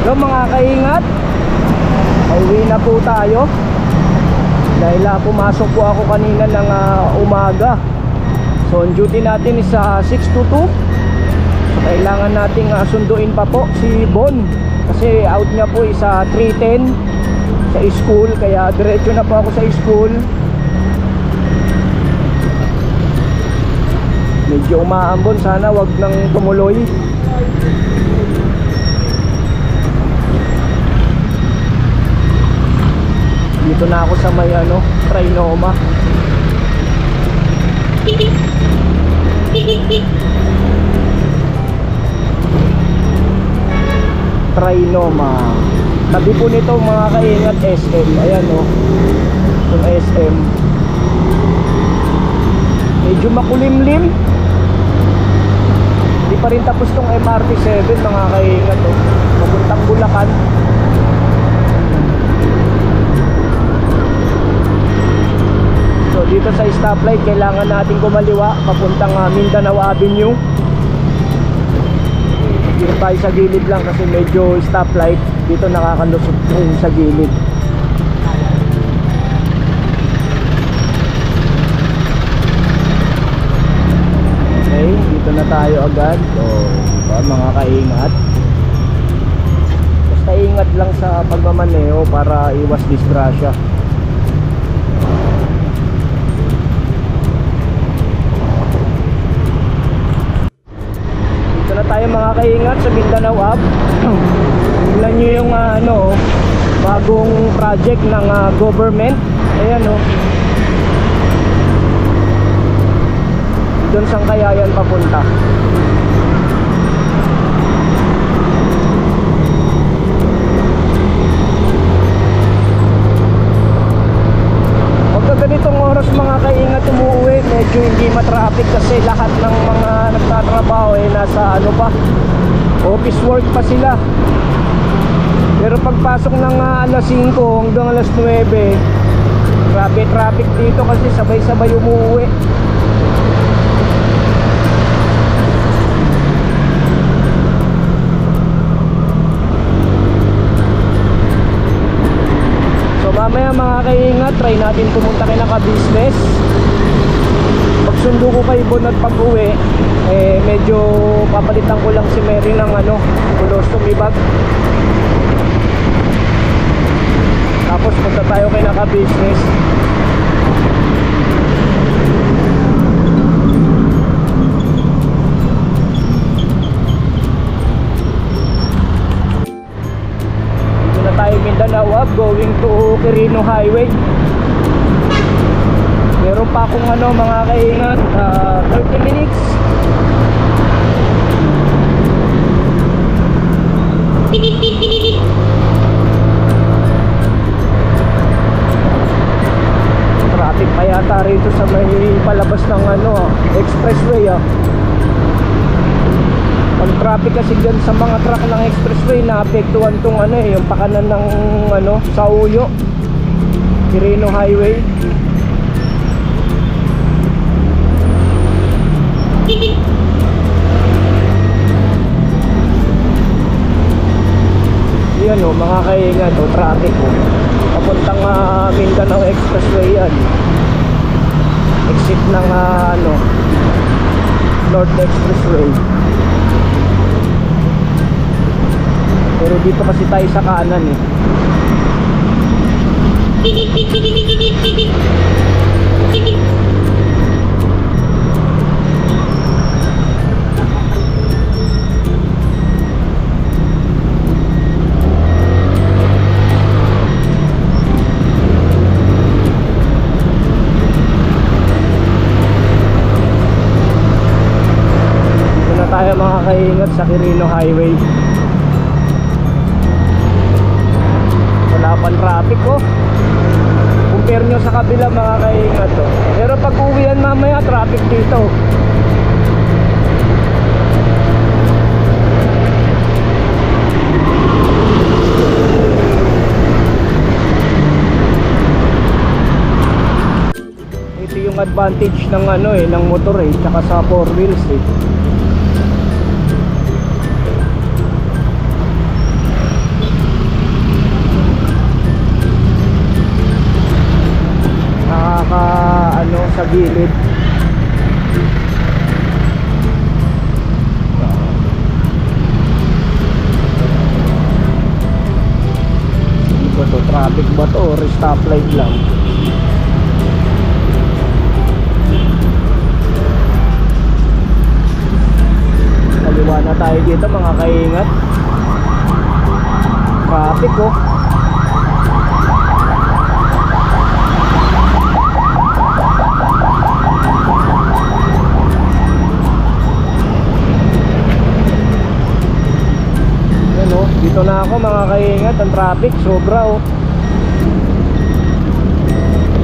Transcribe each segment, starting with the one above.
Pero mga kaingat, pauwi na po tayo. Dahil pumasok po ako kanina ng umaga. So on duty natin is 6 to 2. So kailangan nating sunduin pa po si Bon. Kasi out niya po is 3:10 sa school. Kaya diretso na po ako sa school. Medyo umaambon, sana wag nang tumuloy. Dito na ako sa may Trinoma. Trinoma. Tabi po nito mga kaingat SM. Ayan yung SM. Medyo makulimlim. Hindi pa rin tapos tong MRT7 mga kaingat papuntang Bulacan. So dito sa stoplight kailangan natin kumaliwa papuntang Mindanao Avenue. Dito tayo sa gilid lang kasi medyo stoplight. Dito nakakalusot yung sa gilid. Okay, dito na tayo agad. So mga kaingat, basta ingat lang sa pagmamaneho para iwas disgrasya. Tayo mga kaingat sa Mindanao Up. Tignan nyo yung bagong project ng government. Ayan doon saan kaya yan papunta. Pagka ganitong oras mga kaingat umuwi, medyo hindi matraffic kasi lahat ng mga nagtatrabaho nasa office work pa sila. Pero pagpasok ng alas 5 hanggang alas 9, grabe traffic dito kasi sabay-sabay umuwi. So mamaya mga kaingat, try natin pumunta kay naka-business. Pagsundo ko kay Bon at pag-uwi, medyo papalitan ko lang si Mary ng colostomy bag. Tapos punta tayo kay naka-business. Dito na tayo Mindanao Up, going to Quirino Highway. Meron pa akong mga kaingat 30 minutes. Traffic pa yata rito sa may palabas ng expressway Ang traffic kasi dyan sa mga truck ng expressway naapektuhan tong yung pakanan ng Sauyo, Quirino Highway. Yan mga kaingat traffic papuntang Mindanao Expressway yan. Exit ng North Expressway. Pero dito kasi tayo sa kanan tayo mga kaingat sa Quirino Highway. Wala pang traffic compare nyo sa kabila mga kaingat Pero pag uwian mamaya traffic dito. Ito yung advantage ng ng motor tsaka sa 4 wheels gilid. Ano ba to? Traffic ba to or stoplight lang? Kaliwa na tayo dito mga kaingat. Traffic oh. Yan oh, dito na ako mga kaingat. Ang traffic sobra oh.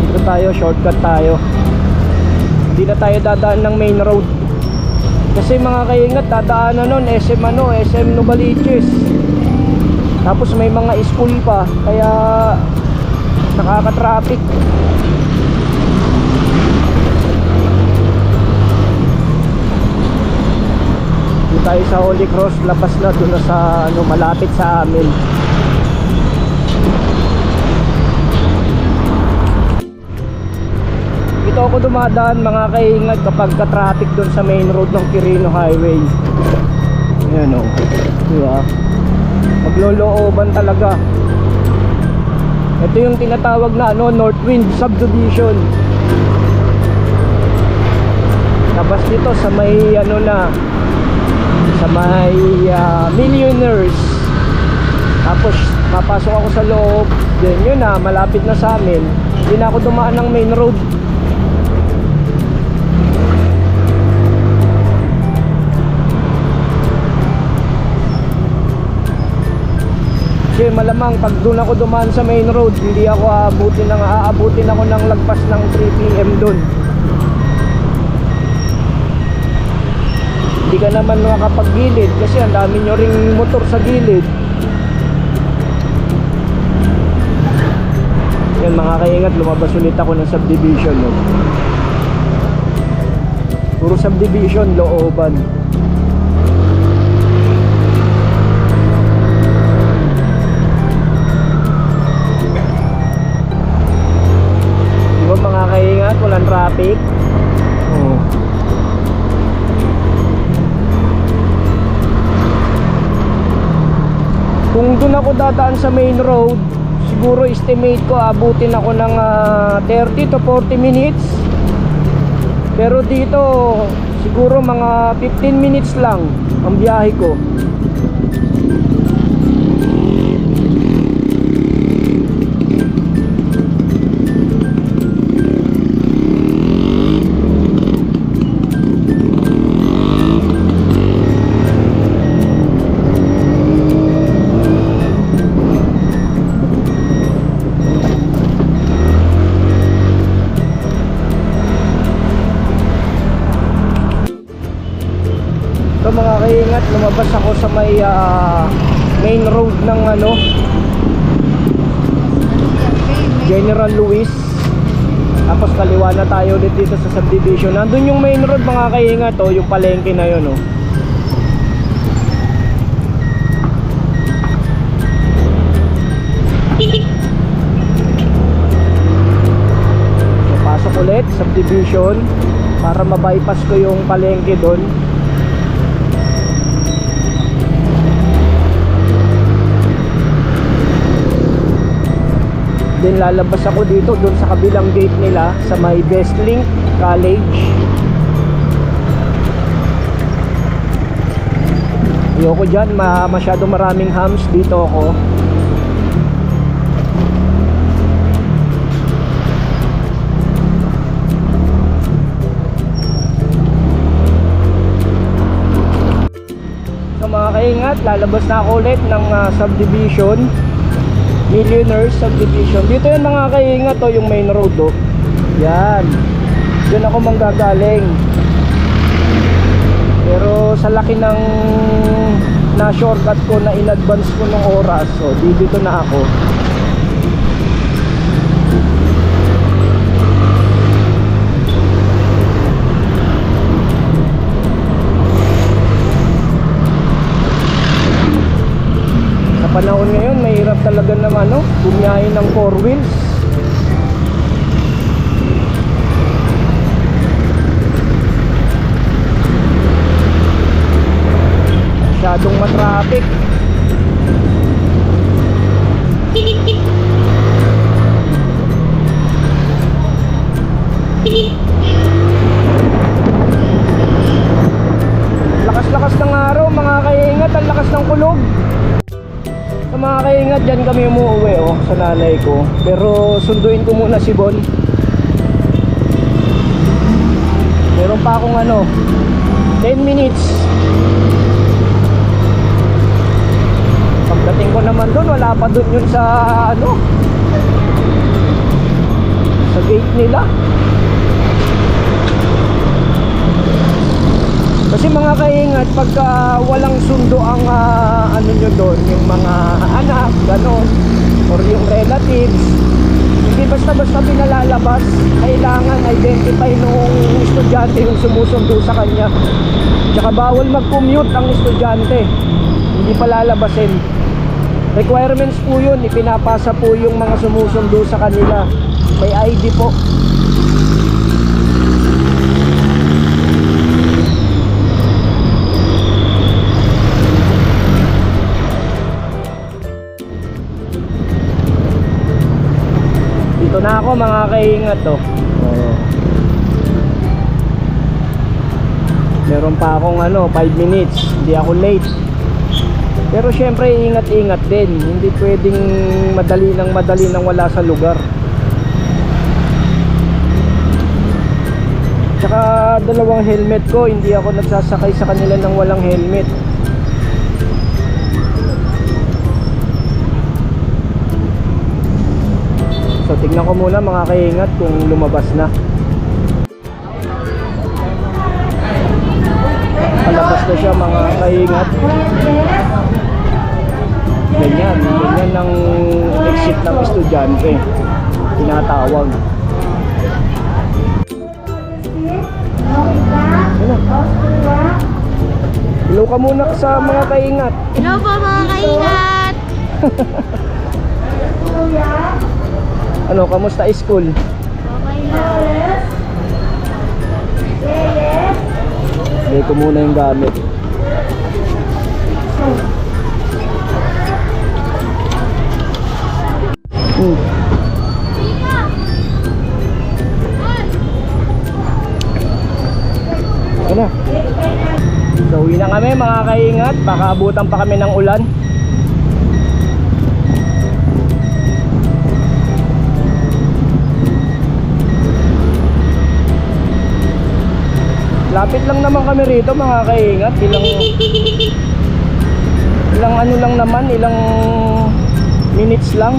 Dito tayo, shortcut tayo. Hindi na tayo dadaan ng main road. Kasi mga kaingat, dadaanan nun SM Novaliches. Tapos may mga school pa, kaya nakaka-traffic. Dito tayo sa Holy Cross, labas na doon na sa malapit sa amin. Dito ako dumadaan mga kaingat kapag ka-traffic doon sa main road ng Quirino Highway. Ayan o, diba? Maglolooban talaga. Ito yung tinatawag na Northwind Subdivision. Tapos dito sa may sa may Millionaires. Tapos papasok ako sa loob. Then yun na, malapit na sa amin. Hindi na ako dumaan ng main road. Kasi malamang pag doon ako dumaan sa main road, hindi ako aabutin ako ng lagpas ng 3 PM doon. Hindi ka naman makapag-gilid kasi ang dami nyo ring motor sa gilid. Yan mga kaingat, lumabas ulit ako ng subdivision no? Puro subdivision, looban. Mga kaingat, walang traffic. Oh. Kung doon ako dadaan sa main road, siguro estimate ko abutin ako ng 30 to 40 minutes. Pero dito siguro mga 15 minutes lang ang biyahe ko. Mga kaingat, lumabas ako sa may main road ng General Luis. Tapos kaliwa na tayo ulit dito sa subdivision. Nandun yung main road mga kaingat oh, yung palengke na yun oh. So, pasok ulit subdivision para ma-bypass ko yung palengke doon. Then lalabas ako dito doon sa kabilang gate nila sa may Bestlink College. Ayoko dyan, masyado maraming hams dito ako. So mga kaingat, lalabas na ako ulit ng subdivision, Millionaires Subdivision. Dito yung mga kaingat oh, yung main road oh. Yan. Doon ako manggagaling. Pero sa laki ng na shortcut ko na in advance ko ng oras, so dito na ako. Panahon ngayon mahirap talaga ng bumiyahe ng 4 wheels. masyadong matraffic. Lakas-lakas ng araw mga kaingat, ang lakas ng kulog. Sa mga kaingat, dyan kami umuwi sa nanay ko. Pero sunduin ko muna si Bon. Meron pa akong 10 minutes. Pagdating ko naman doon, wala pa doon yun sa sa gate nila. Kasi mga kaingat, pagka walang sundo ang nyo doon, yung mga anak, gano'n, or yung relatives, hindi basta-basta pinalalabas. Kailangan identify nung estudyante yung sumusundo sa kanya. Tsaka bawal mag-commute ang estudyante, hindi palalabasin. Requirements po yun, ipinapasa po yung mga sumusundo sa kanila. May ID po. Dito na ako mga kaingat Meron pa akong 5 minutes. Hindi ako late. Pero syempre ingat-ingat din. Hindi pwedeng madali nang wala sa lugar. Tsaka dalawang helmet ko, hindi ako nagsasakay sa kanila ng walang helmet. So tignan ko muna mga kaingat kung lumabas na. Palabas na siya mga kaingat. Ganyan ang exit ng estudyante, tinatawag. Hello ka muna sa mga kaingat. Hello po mga kaingat. Kamusta school? Okay lang. Lagay ko muna yung gamit. Ano? So uwi na kami mga kaingat. Baka abutan pa kami ng ulan. Lapit lang naman kami rito mga kaingat. Ilang minutes lang.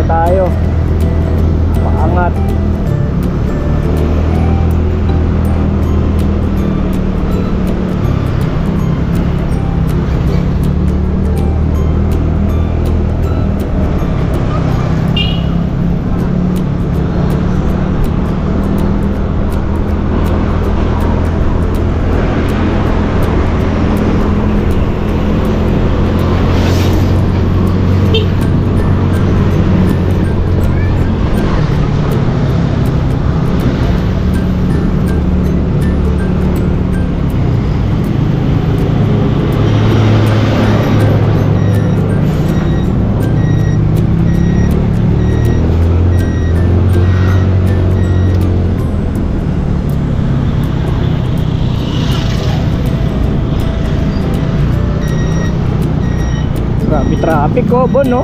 Tayo paangat. Grabe traffic Bon, no?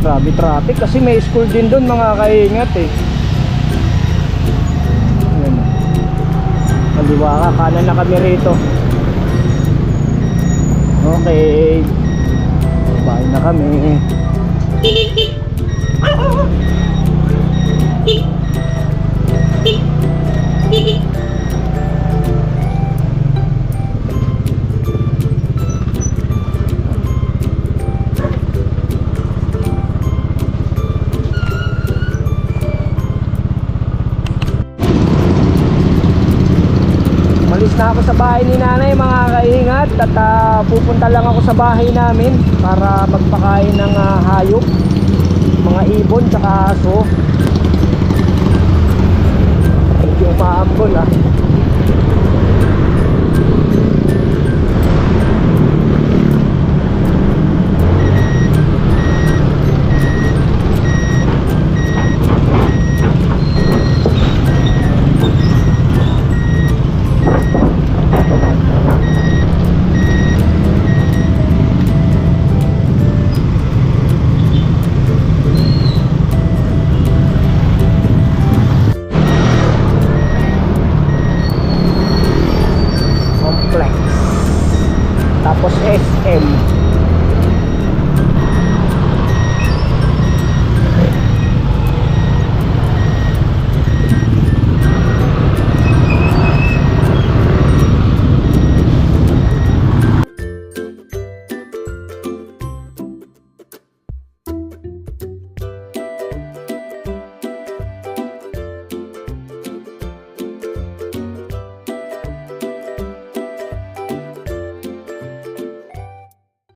Grabe traffic kasi may school din doon mga kaingat eh. Ayan. Kaliwa ka, kanan na kami rito. Okay, bahay na kami. Malis na ako sa bahay ni nanay mga kaingat. At pupunta lang ako sa bahay namin para magpakain ng hayop, mga ibon tsaka aso. Medyo umaambon